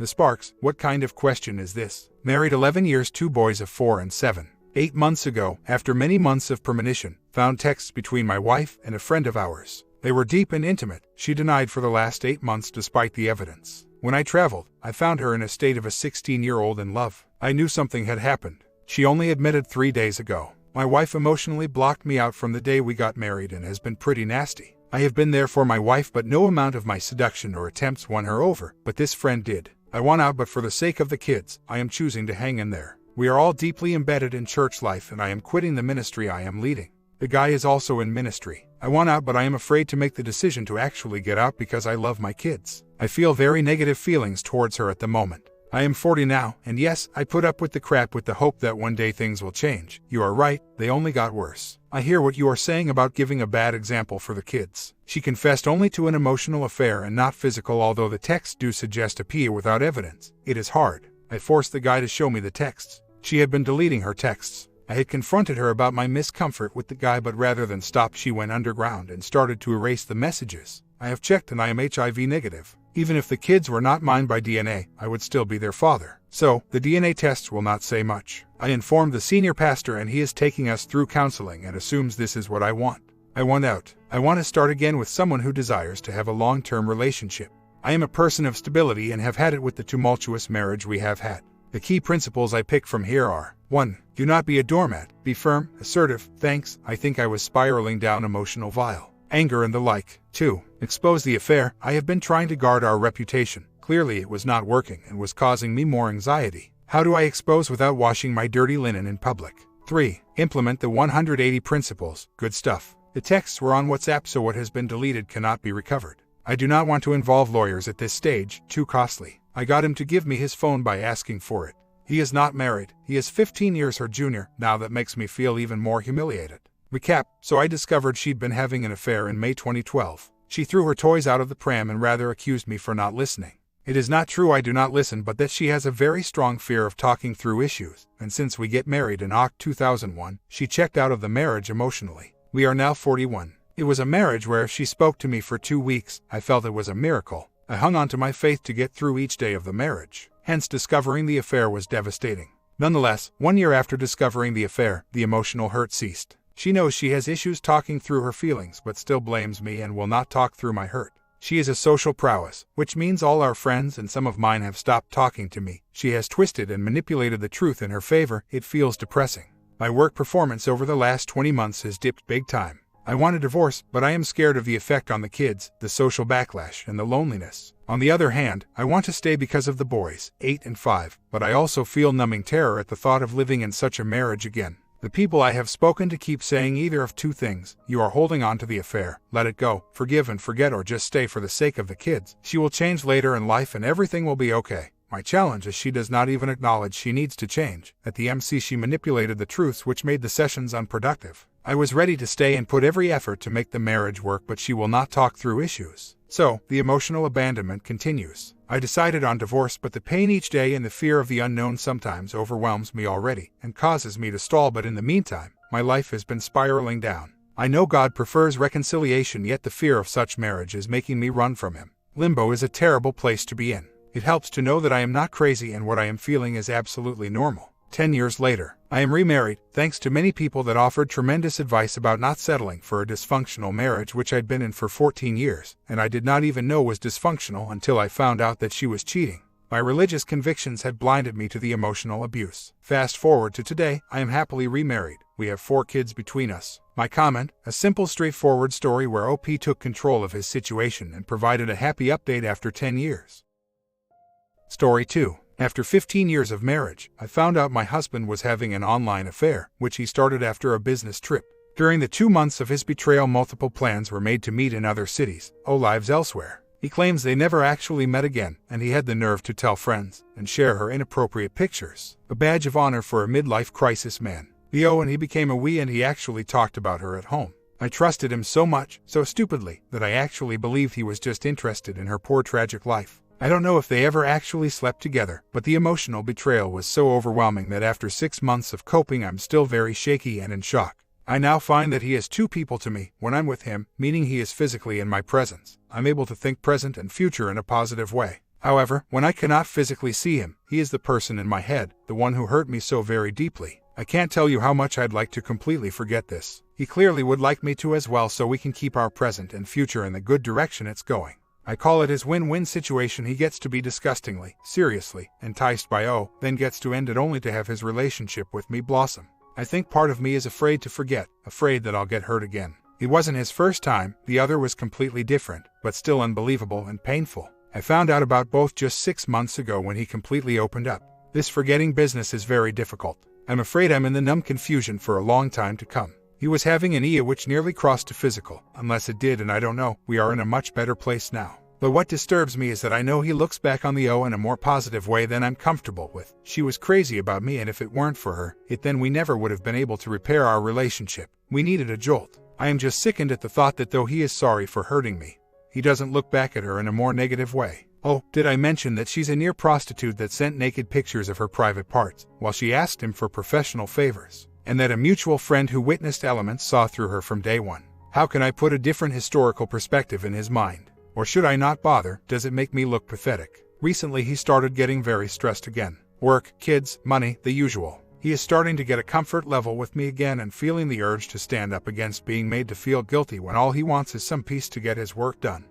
The sparks, what kind of question is this? Married 11 years, 2 boys of 4 and 7. 8 months ago, after many months of premonition, found texts between my wife and a friend of ours. They were deep and intimate. She denied for the last 8 months despite the evidence. When I traveled, I found her in a state of a 16-year-old in love. I knew something had happened. She only admitted 3 days ago. My wife emotionally blocked me out from the day we got married and has been pretty nasty. I have been there for my wife, but no amount of my seduction or attempts won her over, but this friend did. I want out, but for the sake of the kids, I am choosing to hang in there. We are all deeply embedded in church life and I am quitting the ministry I am leading. The guy is also in ministry. I want out, but I am afraid to make the decision to actually get out because I love my kids. I feel very negative feelings towards her at the moment. I am 40 now, and yes, I put up with the crap with the hope that one day things will change. You are right, they only got worse. I hear what you are saying about giving a bad example for the kids. She confessed only to an emotional affair and not physical, although the texts do suggest a PA without evidence. It is hard. I forced the guy to show me the texts. She had been deleting her texts. I had confronted her about my miscomfort with the guy, but rather than stop, she went underground and started to erase the messages. I have checked and I am HIV negative. Even if the kids were not mine by DNA, I would still be their father. So, the DNA tests will not say much. I informed the senior pastor and he is taking us through counseling and assumes this is what I want. I want out. I want to start again with someone who desires to have a long-term relationship. I am a person of stability and have had it with the tumultuous marriage we have had. The key principles I pick from here are: 1. Do not be a doormat. Be firm, assertive. Thanks, I think I was spiraling down emotional vile. Anger and the like. 2. Expose the affair. I have been trying to guard our reputation. Clearly it was not working and was causing me more anxiety. How do I expose without washing my dirty linen in public? 3. Implement the 180 principles. Good stuff. The texts were on WhatsApp, so what has been deleted cannot be recovered. I do not want to involve lawyers at this stage, too costly. I got him to give me his phone by asking for it. He is not married. He is 15 years her junior. Now that makes me feel even more humiliated. Recap. So I discovered she'd been having an affair in May 2012. She threw her toys out of the pram and rather accused me for not listening. It is not true I do not listen, but that she has a very strong fear of talking through issues, and since we get married in Oct 2001, she checked out of the marriage emotionally. We are now 41. It was a marriage where if she spoke to me for 2 weeks, I felt it was a miracle. I hung on to my faith to get through each day of the marriage. Hence, discovering the affair was devastating. Nonetheless, 1 year after discovering the affair, the emotional hurt ceased. She knows she has issues talking through her feelings, but still blames me and will not talk through my hurt. She is a social prowess, which means all our friends and some of mine have stopped talking to me. She has twisted and manipulated the truth in her favor. It feels depressing. My work performance over the last 20 months has dipped big time. I want a divorce, but I am scared of the effect on the kids, the social backlash, and the loneliness. On the other hand, I want to stay because of the boys, 8 and 5, but I also feel numbing terror at the thought of living in such a marriage again. The people I have spoken to keep saying either of 2 things: you are holding on to the affair, let it go, forgive and forget, or just stay for the sake of the kids. She will change later in life and everything will be okay. My challenge is she does not even acknowledge she needs to change. At the MC she manipulated the truths, which made the sessions unproductive. I was ready to stay and put every effort to make the marriage work, but she will not talk through issues. So, the emotional abandonment continues. I decided on divorce, but the pain each day and the fear of the unknown sometimes overwhelms me already and causes me to stall, but in the meantime, my life has been spiraling down. I know God prefers reconciliation, yet the fear of such marriage is making me run from Him. Limbo is a terrible place to be in. It helps to know that I am not crazy and what I am feeling is absolutely normal. 10 years later, I am remarried, thanks to many people that offered tremendous advice about not settling for a dysfunctional marriage which I'd been in for 14 years, and I did not even know was dysfunctional until I found out that she was cheating. My religious convictions had blinded me to the emotional abuse. Fast forward to today, I am happily remarried. We have 4 kids between us. My comment: a simple, straightforward story where OP took control of his situation and provided a happy update after 10 years. Story 2. After 15 years of marriage, I found out my husband was having an online affair, which he started after a business trip. During the 2 months of his betrayal, multiple plans were made to meet in other cities, lives elsewhere. He claims they never actually met again, and he had the nerve to tell friends and share her inappropriate pictures. A badge of honor for a midlife crisis man. And he became a we, and he actually talked about her at home. I trusted him so much, so stupidly, that I actually believed he was just interested in her poor tragic life. I don't know if they ever actually slept together, but the emotional betrayal was so overwhelming that after 6 months of coping, I'm still very shaky and in shock. I now find that he is 2 people to me. When I'm with him, meaning he is physically in my presence, I'm able to think present and future in a positive way. However, when I cannot physically see him, he is the person in my head, the one who hurt me so very deeply. I can't tell you how much I'd like to completely forget this. He clearly would like me to as well, so we can keep our present and future in the good direction it's going. I call it his win-win situation. He gets to be disgustingly, seriously, enticed by then gets to end it only to have his relationship with me blossom. I think part of me is afraid to forget, afraid that I'll get hurt again. It wasn't his first time, the other was completely different, but still unbelievable and painful. I found out about both just 6 months ago when he completely opened up. This forgetting business is very difficult. I'm afraid I'm in the numb confusion for a long time to come. He was having an EA which nearly crossed to physical, unless it did, and I don't know. We are in a much better place now. But what disturbs me is that I know he looks back on the in a more positive way than I'm comfortable with. She was crazy about me, and if it weren't for her, then we never would have been able to repair our relationship. We needed a jolt. I am just sickened at the thought that though he is sorry for hurting me, he doesn't look back at her in a more negative way. Oh, did I mention that she's a near prostitute that sent naked pictures of her private parts while she asked him for professional favors, and that a mutual friend who witnessed elements saw through her from day one? How can I put a different historical perspective in his mind? Or should I not bother? Does it make me look pathetic? Recently he started getting very stressed again. Work, kids, money, the usual. He is starting to get a comfort level with me again and feeling the urge to stand up against being made to feel guilty when all he wants is some peace to get his work done.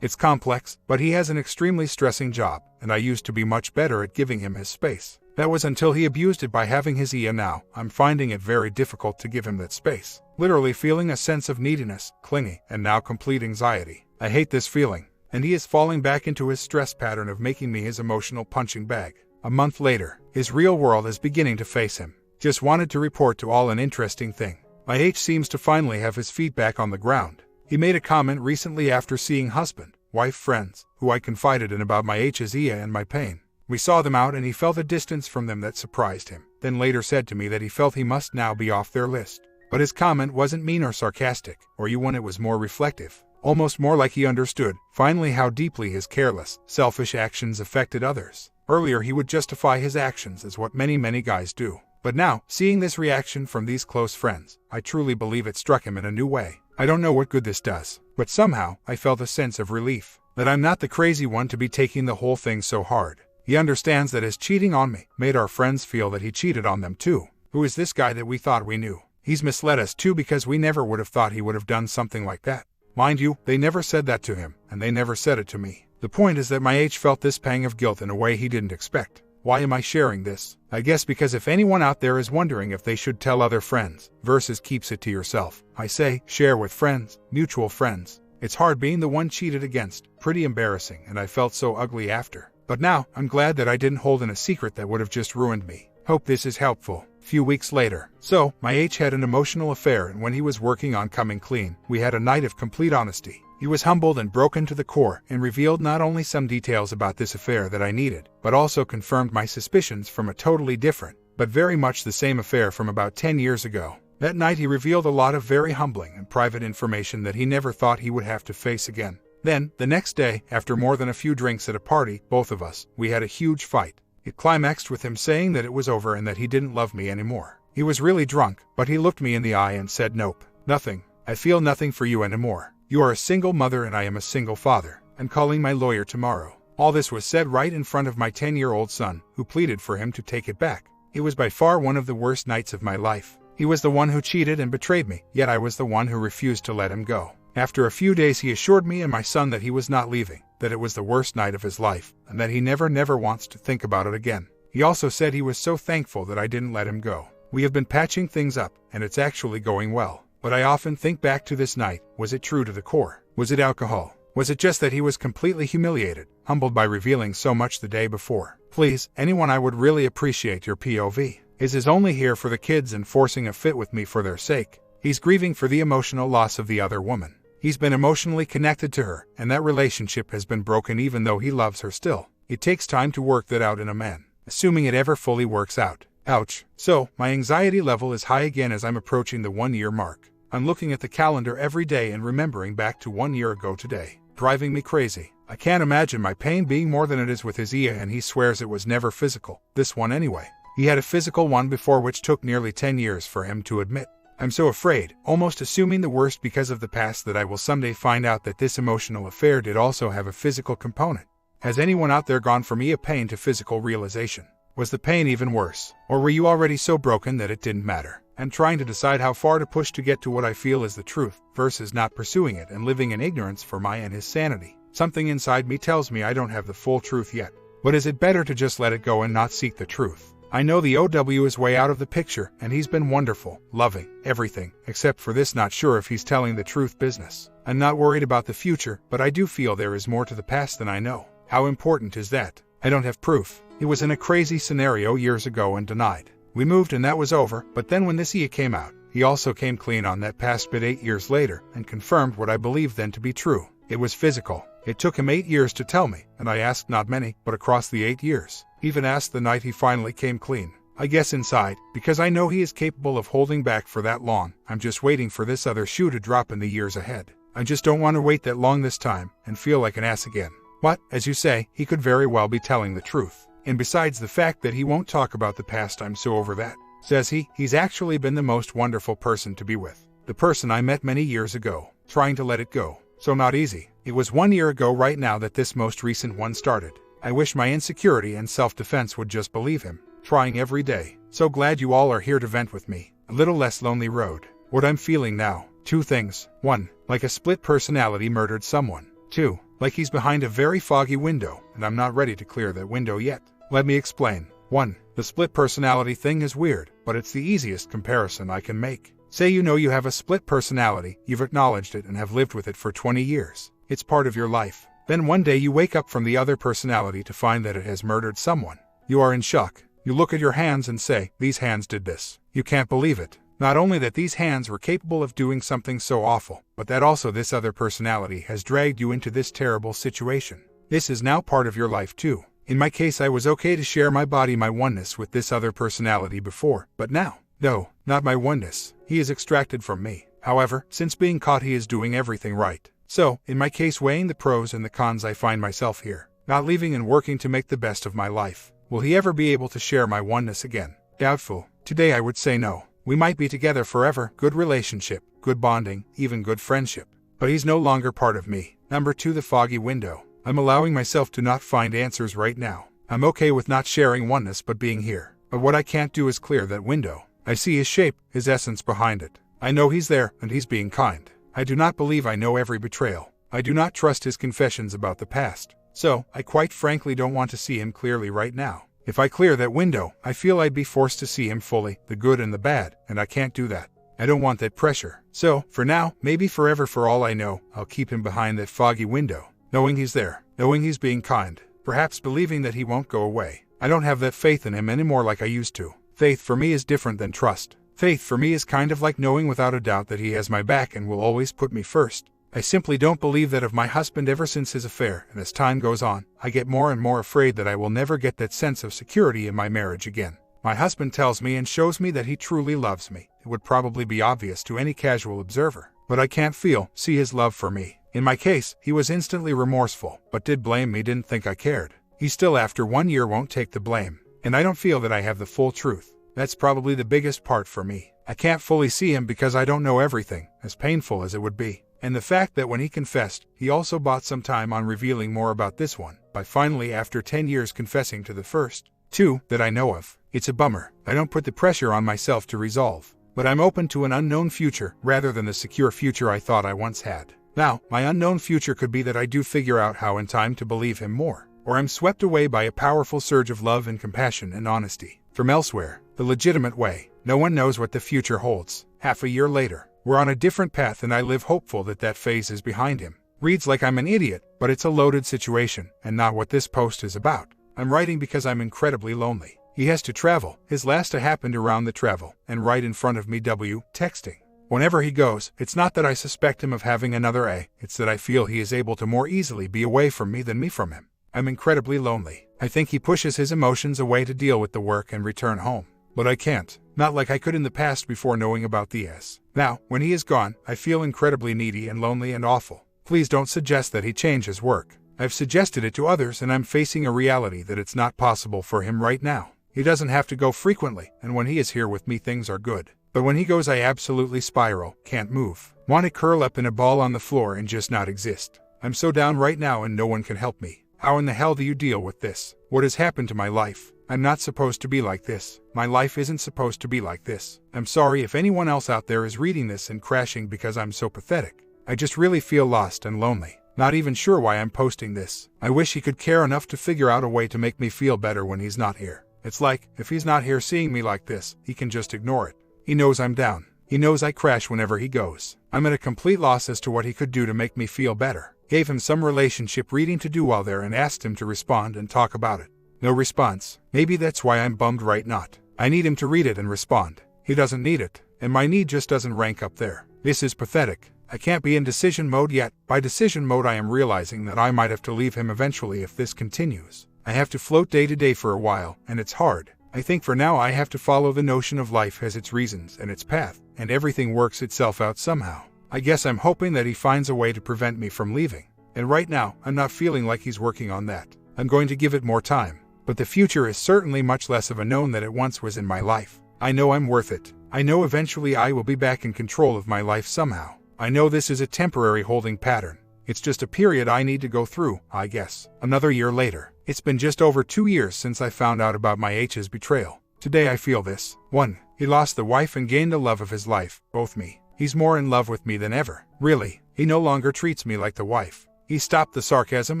It's complex, but he has an extremely stressing job, and I used to be much better at giving him his space. That was until he abused it by having his now. I'm finding it very difficult to give him that space. Literally feeling a sense of neediness, clingy, and now complete anxiety. I hate this feeling, and he is falling back into his stress pattern of making me his emotional punching bag. A month later, his real world is beginning to face him. Just wanted to report to all an interesting thing. My seems to finally have his feet back on the ground. He made a comment recently after seeing husband, wife friends, who I confided in about my Ia and my pain. We saw them out and he felt a distance from them that surprised him, then later said to me that he felt he must now be off their list. But his comment wasn't mean or sarcastic, or you when it was more reflective. Almost more like he understood, finally, how deeply his careless, selfish actions affected others. Earlier he would justify his actions as what many guys do. But now, seeing this reaction from these close friends, I truly believe it struck him in a new way. I don't know what good this does, but somehow I felt a sense of relief, that I'm not the crazy one to be taking the whole thing so hard. He understands that his cheating on me made our friends feel that he cheated on them too. Who is this guy that we thought we knew? He's misled us too, because we never would have thought he would have done something like that. Mind you, they never said that to him, and they never said it to me. The point is that my felt this pang of guilt in a way he didn't expect. Why am I sharing this? I guess because if anyone out there is wondering if they should tell other friends versus keeps it to yourself, I say share with friends, mutual friends. It's hard being the one cheated against, pretty embarrassing, and I felt so ugly after. But now, I'm glad that I didn't hold in a secret that would have just ruined me. Hope this is helpful. Few weeks later. So, my had an emotional affair, and when he was working on coming clean, we had a night of complete honesty. He was humbled and broken to the core, and revealed not only some details about this affair that I needed, but also confirmed my suspicions from a totally different, but very much the same affair from about 10 years ago. That night he revealed a lot of very humbling and private information that he never thought he would have to face again. Then, the next day, after more than a few drinks at a party, both of us, we had a huge fight. It climaxed with him saying that it was over and that he didn't love me anymore. He was really drunk, but he looked me in the eye and said, "Nope, nothing. I feel nothing for you anymore. You are a single mother and I am a single father. I'm calling my lawyer tomorrow." All this was said right in front of my 10-year-old son, who pleaded for him to take it back. It was by far one of the worst nights of my life. He was the one who cheated and betrayed me, yet I was the one who refused to let him go. After a few days he assured me and my son that he was not leaving, that it was the worst night of his life, and that he never wants to think about it again. He also said he was so thankful that I didn't let him go. We have been patching things up, and it's actually going well. But I often think back to this night. Was it true to the core? Was it alcohol? Was it just that he was completely humiliated, humbled by revealing so much the day before? Please, anyone, I would really appreciate your POV. Is his only here for the kids and forcing a fit with me for their sake? He's grieving for the emotional loss of the other woman. He's been emotionally connected to her, and that relationship has been broken even though he loves her still. It takes time to work that out in a man, assuming it ever fully works out. Ouch. So, my anxiety level is high again as I'm approaching the 1-year mark. I'm looking at the calendar every day and remembering back to 1 year ago today, driving me crazy. I can't imagine my pain being more than it is with his and he swears it was never physical. This one anyway. He had a physical one before, which took nearly 10 years for him to admit. I'm so afraid, almost assuming the worst because of the past, that I will someday find out that this emotional affair did also have a physical component. Has anyone out there gone from a pain to physical realization? Was the pain even worse? Or were you already so broken that it didn't matter? I'm trying to decide how far to push to get to what I feel is the truth, versus not pursuing it and living in ignorance for my and his sanity. Something inside me tells me I don't have the full truth yet. But is it better to just let it go and not seek the truth? I know the OW is way out of the picture, and he's been wonderful, loving, everything, except for this not sure if he's telling the truth business. I'm not worried about the future, but I do feel there is more to the past than I know. How important is that? I don't have proof. He was in a crazy scenario years ago and denied. We moved and that was over, but then when this came out, he also came clean on that past bit 8 years later and confirmed what I believed then to be true. It was physical. It took him 8 years to tell me, and I asked not many, but across the 8 years. Even asked the night he finally came clean. I guess inside, because I know he is capable of holding back for that long, I'm just waiting for this other shoe to drop in the years ahead. I just don't want to wait that long this time and feel like an ass again. But, as you say, he could very well be telling the truth. And besides the fact that he won't talk about the past, I'm so over that. Says he's actually been the most wonderful person to be with. The person I met many years ago, trying to let it go. So not easy. It was 1 year ago right now that this most recent one started. I wish my insecurity and self-defense would just believe him. Trying every day. So glad you all are here to vent with me. A little less lonely road. What I'm feeling now. 2 things. 1. Like a split personality murdered someone. 2. Like he's behind a very foggy window, and I'm not ready to clear that window yet. Let me explain. 1. The split personality thing is weird, but it's the easiest comparison I can make. Say you know you have a split personality, you've acknowledged it and have lived with it for 20 years. It's part of your life. Then one day you wake up from the other personality to find that it has murdered someone. You are in shock. You look at your hands and say, these hands did this. You can't believe it. Not only that these hands were capable of doing something so awful, but that also this other personality has dragged you into this terrible situation. This is now part of your life too. In my case, I was okay to share my body, my oneness with this other personality before, but now, no, not my oneness. He is extracted from me. However, since being caught, he is doing everything right. So, in my case, weighing the pros and the cons, I find myself here, not leaving and working to make the best of my life. Will he ever be able to share my oneness again? Doubtful. Today I would say no. We might be together forever, good relationship, good bonding, even good friendship. But he's no longer part of me. Number 2, the foggy window. I'm allowing myself to not find answers right now. I'm okay with not sharing oneness but being here. But what I can't do is clear that window. I see his shape, his essence behind it. I know he's there, and he's being kind. I do not believe I know every betrayal. I do not trust his confessions about the past. So, I quite frankly don't want to see him clearly right now. If I clear that window, I feel I'd be forced to see him fully, the good and the bad, and I can't do that. I don't want that pressure. So, for now, maybe forever for all I know, I'll keep him behind that foggy window. Knowing he's there, knowing he's being kind, perhaps believing that he won't go away. I don't have that faith in him anymore like I used to. Faith for me is different than trust. Faith for me is kind of like knowing without a doubt that he has my back and will always put me first. I simply don't believe that of my husband ever since his affair, and as time goes on, I get more and more afraid that I will never get that sense of security in my marriage again. My husband tells me and shows me that he truly loves me. It would probably be obvious to any casual observer, but I can't see his love for me. In my case, he was instantly remorseful, but did blame me, didn't think I cared. He still after 1 year won't take the blame, and I don't feel that I have the full truth. That's probably the biggest part for me. I can't fully see him because I don't know everything, as painful as it would be. And the fact that when he confessed, he also bought some time on revealing more about this one, by finally after 10 years confessing to the first 2 that I know of. It's a bummer. I don't put the pressure on myself to resolve, but I'm open to an unknown future rather than the secure future I thought I once had. Now, my unknown future could be that I do figure out how in time to believe him more, or I'm swept away by a powerful surge of love and compassion and honesty from elsewhere, the legitimate way. No one knows what the future holds. Half a year later, we're on a different path and I live hopeful that that phase is behind him. Reads like I'm an idiot, but it's a loaded situation and not what this post is about. I'm writing because I'm incredibly lonely. He has to travel. His last happened around the travel, and right in front of me texting. Whenever he goes, it's not that I suspect him of having another it's that I feel he is able to more easily be away from me than me from him. I'm incredibly lonely. I think he pushes his emotions away to deal with the work and return home. But I can't. Not like I could in the past before knowing about the Now, when he is gone, I feel incredibly needy and lonely and awful. Please don't suggest that he change his work. I've suggested it to others and I'm facing a reality that it's not possible for him right now. He doesn't have to go frequently, and when he is here with me things are good. But when he goes I absolutely spiral, can't move. Want to curl up in a ball on the floor and just not exist. I'm so down right now and no one can help me. How in the hell do you deal with this? What has happened to my life? I'm not supposed to be like this. My life isn't supposed to be like this. I'm sorry if anyone else out there is reading this and crashing because I'm so pathetic. I just really feel lost and lonely. Not even sure why I'm posting this. I wish he could care enough to figure out a way to make me feel better when he's not here. It's like, if he's not here seeing me like this, he can just ignore it. He knows I'm down. He knows I crash whenever he goes. I'm at a complete loss as to what he could do to make me feel better. Gave him some relationship reading to do while there and asked him to respond and talk about it. No response. Maybe that's why I'm bummed right not. I need him to read it and respond. He doesn't need it, and my need just doesn't rank up there. This is pathetic. I can't be in decision mode yet. By decision mode I am realizing that I might have to leave him eventually if this continues. I have to float day to day for a while, and it's hard. I think for now I have to follow the notion of life has its reasons and its path, and everything works itself out somehow. I guess I'm hoping that he finds a way to prevent me from leaving. And right now, I'm not feeling like he's working on that. I'm going to give it more time. But the future is certainly much less of a known than it once was in my life. I know I'm worth it. I know eventually I will be back in control of my life somehow. I know this is a temporary holding pattern. It's just a period I need to go through, I guess. Another year later. It's been just over 2 years since I found out about my H's betrayal. Today I feel this. 1. He lost the wife and gained the love of his life, both me. He's more in love with me than ever. Really, he no longer treats me like the wife. He stopped the sarcasm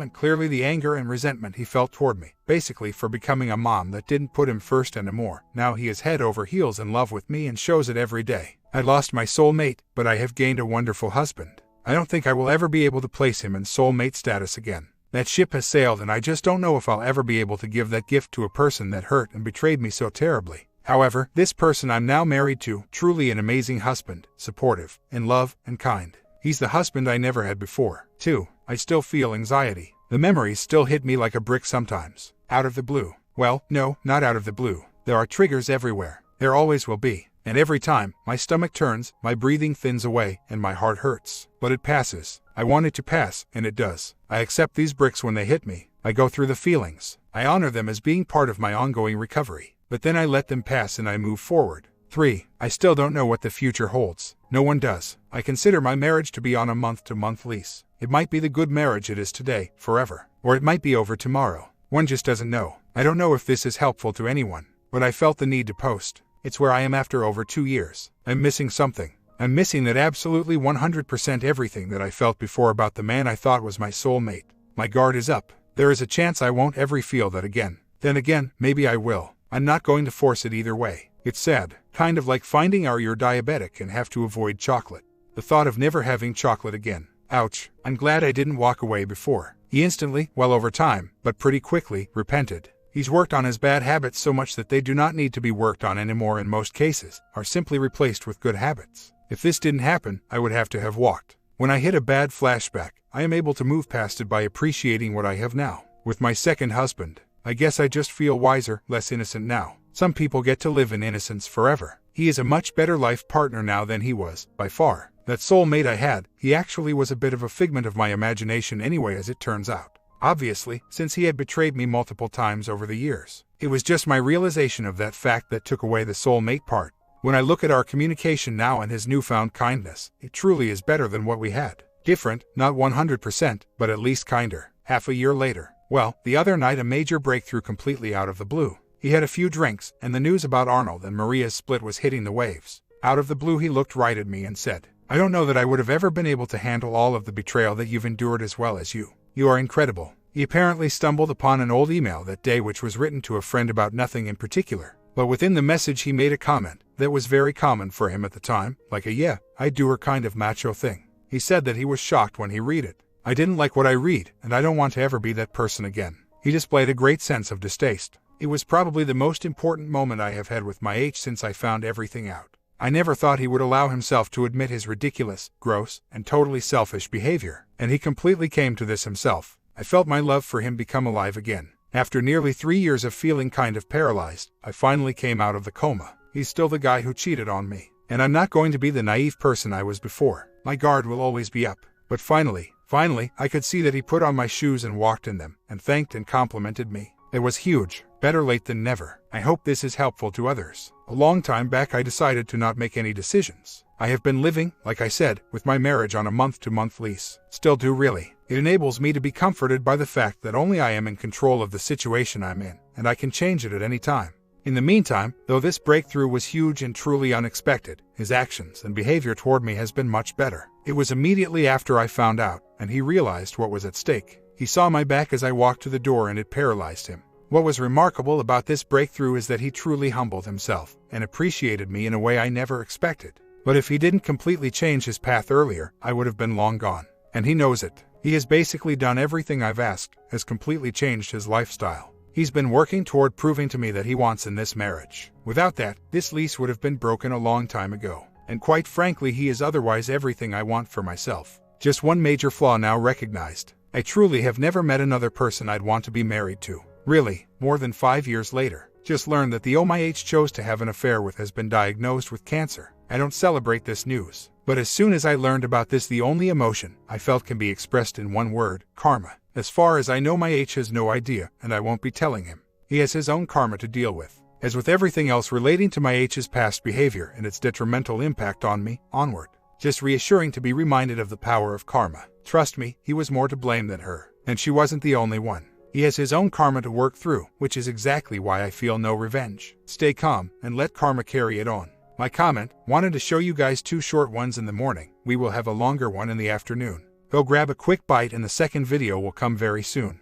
and clearly the anger and resentment he felt toward me, basically for becoming a mom that didn't put him first anymore. Now he is head over heels in love with me and shows it every day. I lost my soulmate, but I have gained a wonderful husband. I don't think I will ever be able to place him in soulmate status again. That ship has sailed and I just don't know if I'll ever be able to give that gift to a person that hurt and betrayed me so terribly. However, this person I'm now married to, truly an amazing husband, supportive, in love, and kind. He's the husband I never had before. 2. I still feel anxiety. The memories still hit me like a brick sometimes. Out of the blue. Well, no, not out of the blue. There are triggers everywhere. There always will be. And every time, my stomach turns, my breathing thins away, and my heart hurts. But it passes. I want it to pass, and it does. I accept these bricks when they hit me. I go through the feelings. I honor them as being part of my ongoing recovery. But then I let them pass and I move forward. 3. I still don't know what the future holds. No one does. I consider my marriage to be on a month-to-month lease. It might be the good marriage it is today, forever. Or it might be over tomorrow. One just doesn't know. I don't know if this is helpful to anyone. But I felt the need to post. It's where I am after over 2 years. I'm missing something. I'm missing that absolutely 100% everything that I felt before about the man I thought was my soulmate. My guard is up. There is a chance I won't ever feel that again. Then again, maybe I will. I'm not going to force it either way. It's sad. Kind of like finding out you're diabetic and have to avoid chocolate. The thought of never having chocolate again. Ouch. I'm glad I didn't walk away before. He instantly, well over time, but pretty quickly, repented. He's worked on his bad habits so much that they do not need to be worked on anymore in most cases, are simply replaced with good habits. If this didn't happen, I would have to have walked. When I hit a bad flashback, I am able to move past it by appreciating what I have now. With my second husband, I guess I just feel wiser, less innocent now. Some people get to live in innocence forever. He is a much better life partner now than he was, by far. That soulmate I had, he actually was a bit of a figment of my imagination anyway as it turns out. Obviously, since he had betrayed me multiple times over the years. It was just my realization of that fact that took away the soulmate part. When I look at our communication now and his newfound kindness, it truly is better than what we had. Different, not 100%, but at least kinder. Half a year later. Well, the other night a major breakthrough completely out of the blue. He had a few drinks, and the news about Arnold and Maria's split was hitting the waves. Out of the blue he looked right at me and said, "I don't know that I would have ever been able to handle all of the betrayal that you've endured as well as you. You are incredible." He apparently stumbled upon an old email that day which was written to a friend about nothing in particular. But within the message he made a comment that was very common for him at the time, like a "yeah, I do her" kind of macho thing. He said that he was shocked when he read it. I didn't like what I read, and I don't want to ever be that person again. He displayed a great sense of distaste. It was probably the most important moment I have had with my H since I found everything out. I never thought he would allow himself to admit his ridiculous, gross, and totally selfish behavior, and he completely came to this himself. I felt my love for him become alive again. After nearly 3 years of feeling kind of paralyzed, I finally came out of the coma. He's still the guy who cheated on me, and I'm not going to be the naive person I was before. My guard will always be up. But finally, I could see that he put on my shoes and walked in them, and thanked and complimented me. It was huge. Better late than never. I hope this is helpful to others. A long time back I decided to not make any decisions. I have been living, like I said, with my marriage on a month-to-month lease. Still do really. It enables me to be comforted by the fact that only I am in control of the situation I'm in, and I can change it at any time. In the meantime, though this breakthrough was huge and truly unexpected, his actions and behavior toward me has been much better. It was immediately after I found out, and he realized what was at stake. He saw my back as I walked to the door and it paralyzed him. What was remarkable about this breakthrough is that he truly humbled himself and appreciated me in a way I never expected. But if he didn't completely change his path earlier, I would have been long gone. And he knows it. He has basically done everything I've asked, has completely changed his lifestyle. He's been working toward proving to me that he wants in this marriage. Without that, this lease would have been broken a long time ago. And quite frankly, he is otherwise everything I want for myself. Just one major flaw now recognized. I truly have never met another person I'd want to be married to. Really, more than 5 years later, just learned that the my chose to have an affair with has been diagnosed with cancer. I don't celebrate this news. But as soon as I learned about this, the only emotion I felt can be expressed in one word: karma. As far as I know, my has no idea, and I won't be telling him. He has his own karma to deal with. As with everything else relating to my past behavior and its detrimental impact on me, onward. Just reassuring to be reminded of the power of karma. Trust me, he was more to blame than her, and she wasn't the only one. He has his own karma to work through, which is exactly why I feel no revenge. Stay calm and let karma carry it on. My comment: wanted to show you guys 2 short ones in the morning. We will have a longer one in the afternoon. Go grab a quick bite and the second video will come very soon.